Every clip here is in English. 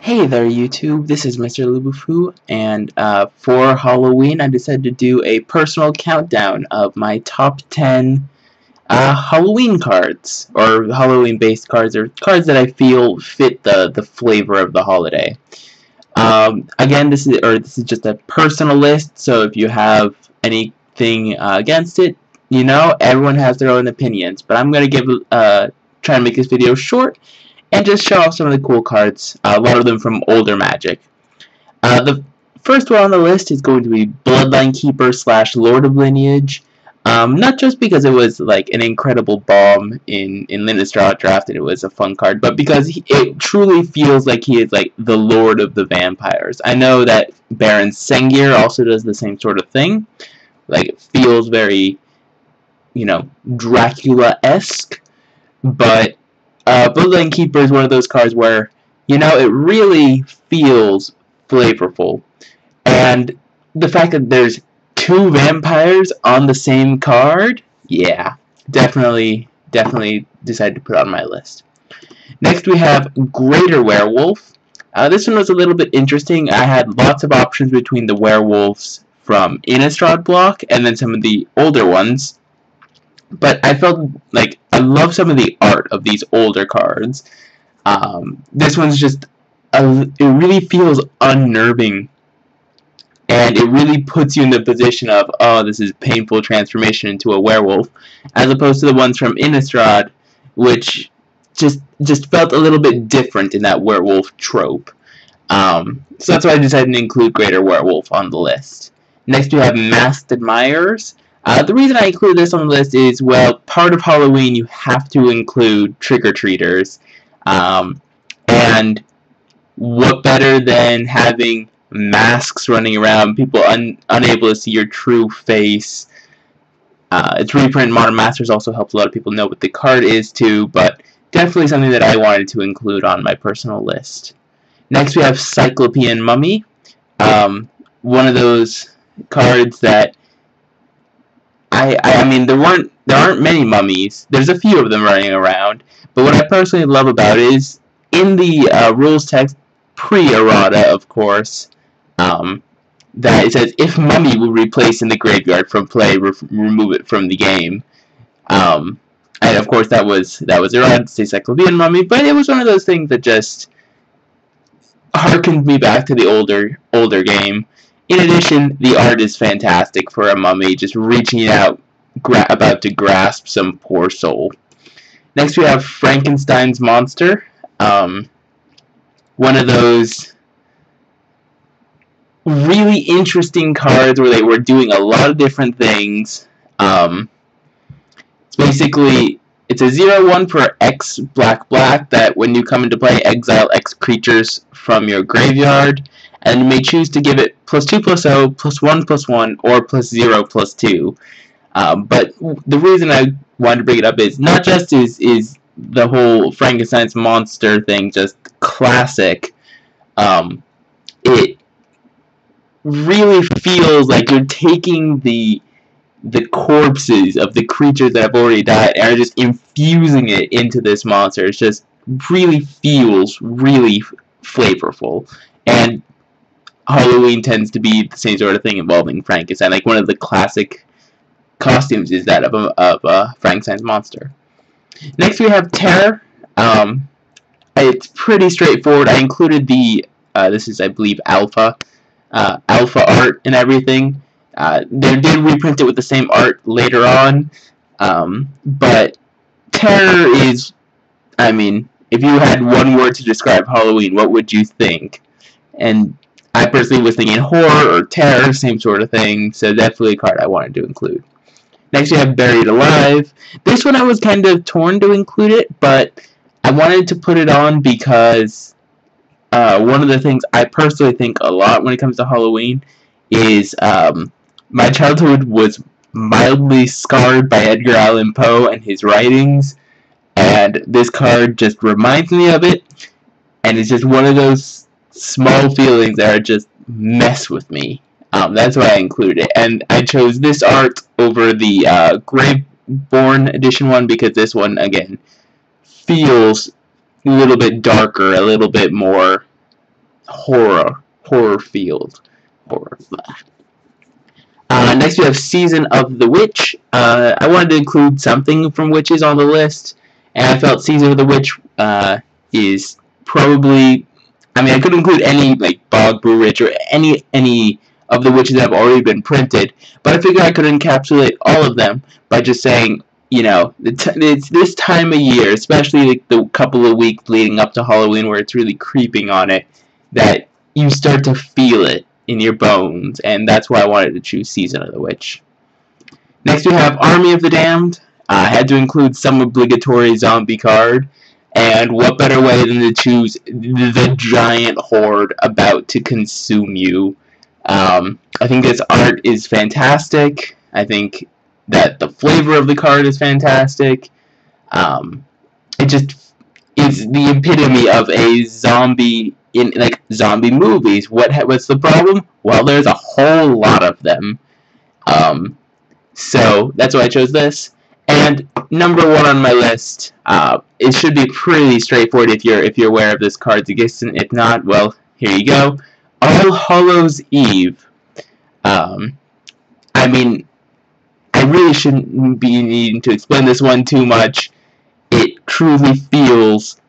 Hey there YouTube, this is mr.lubufu, and for Halloween I decided to do a personal countdown of my top 10 Halloween cards, or Halloween based cards, or cards that I feel fit the flavor of the holiday. Again, this is just a personal list, so if you have anything against it, you know, everyone has their own opinions, but I'm going to try and make this video short and just show off some of the cool cards, a lot of them from older Magic. The first one on the list is going to be Bloodline Keeper / Lord of Lineage. Not just because it was like an incredible bomb in Lineage Draft and it was a fun card, but because it truly feels like he is like the Lord of the Vampires. I know that Baron Sengir also does the same sort of thing. Like, it feels very, you know, Dracula-esque, but Bloodline Keeper is one of those cards where, you know, it really feels flavorful. And the fact that there's 2 vampires on the same card, yeah, definitely decided to put it on my list. Next we have Greater Werewolf. This one was a little bit interesting. I had lots of options between the werewolves from Innistrad block and then some of the older ones. But I felt like I love some of the art of these older cards. This one's just, it really feels unnerving. And it really puts you in the position of, oh, this is painful transformation into a werewolf. As opposed to the ones from Innistrad, which just felt a little bit different in that werewolf trope. So that's why I decided to include Greater Werewolf on the list. Next we have Masked Admirers. The reason I include this on the list is, well, part of Halloween you have to include trick-or-treaters. And what better than having masks running around, people unable to see your true face. Its reprint, Modern Masters, also helps a lot of people know what the card is too, but definitely something that I wanted to include on my personal list. Next we have Cyclopean Mummy. One of those cards that I mean, there aren't many mummies. There's a few of them running around. But what I personally love about it is, in the rules text, pre-errata, of course, that it says, if mummy will replace in the graveyard from play, remove it from the game. And of course that was errata to say Cyclopean Mummy, but it was one of those things that just harkened me back to the older game. In addition, the art is fantastic for a mummy just reaching out, about to grasp some poor soul. Next we have Frankenstein's Monster. One of those really interesting cards where they were doing a lot of different things. It's basically, it's a 0/1 for X black that when you come into play, exile X creatures from your graveyard. And you may choose to give it +2/+0, +1/+1, or +0/+2. But the reason I wanted to bring it up is not just is the whole Frankenstein's monster thing just classic. It really feels like you're taking the corpses of the creatures that have already died and are just infusing it into this monster. It just really feels really flavorful. And Halloween tends to be the same sort of thing involving Frankenstein. Like, one of the classic costumes is that of Frankenstein's monster. Next we have Terror. It's pretty straightforward. I included the this is, I believe, alpha art and everything. They did reprint it with the same art later on, but Terror is, I mean, if you had one word to describe Halloween, what would you think? And I personally was thinking horror or terror, same sort of thing, so definitely a card I wanted to include. Next we have Buried Alive. This one I was kind of torn to include it, but I wanted to put it on because one of the things I personally think a lot when it comes to Halloween is my childhood was mildly scarred by Edgar Allan Poe and his writings, and this card just reminds me of it, and it's just one of those small feelings that are just mess with me. That's why I included it. And I chose this art over the Graveborn edition one because this one, again, feels a little bit darker, a little bit more horror field. Horror. Next we have Season of the Witch. I wanted to include something from witches on the list, and I felt Season of the Witch is probably. I mean, I could include any like Bog Brew Witch or any of the witches that have already been printed, but I figured I could encapsulate all of them by just saying, you know, it's this time of year, especially like the couple of weeks leading up to Halloween, where it's really creeping on it, that you start to feel it in your bones, and that's why I wanted to choose Season of the Witch. Next we have Army of the Damned. I had to include some obligatory zombie card, and what better way than to choose the giant horde about to consume you. I think this art is fantastic. I think that the flavor of the card is fantastic. It just is the epitome of a zombie in like zombie movies. What's the problem? Well, there's a whole lot of them. So that's why I chose this. And number 1 on my list, it should be pretty straightforward if you're aware of this card's existence. If not, well, here you go. All Hallows Eve. I mean, I really shouldn't be needing to explain this one too much. It truly feels,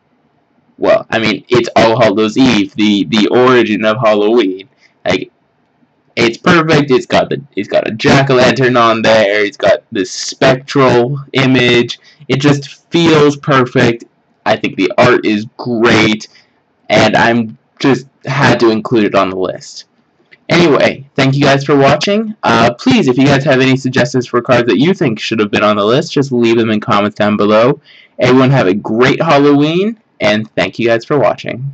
well, I mean, it's All Hallows Eve, the origin of Halloween. Like, it's perfect. It's got a jack-o'-lantern on there. It's got this spectral image. It just feels perfect. I think the art is great, and I'm just had to include it on the list. Anyway, thank you guys for watching. Please, if you guys have any suggestions for cards that you think should have been on the list, just leave them in comments down below. Everyone have a great Halloween, and thank you guys for watching.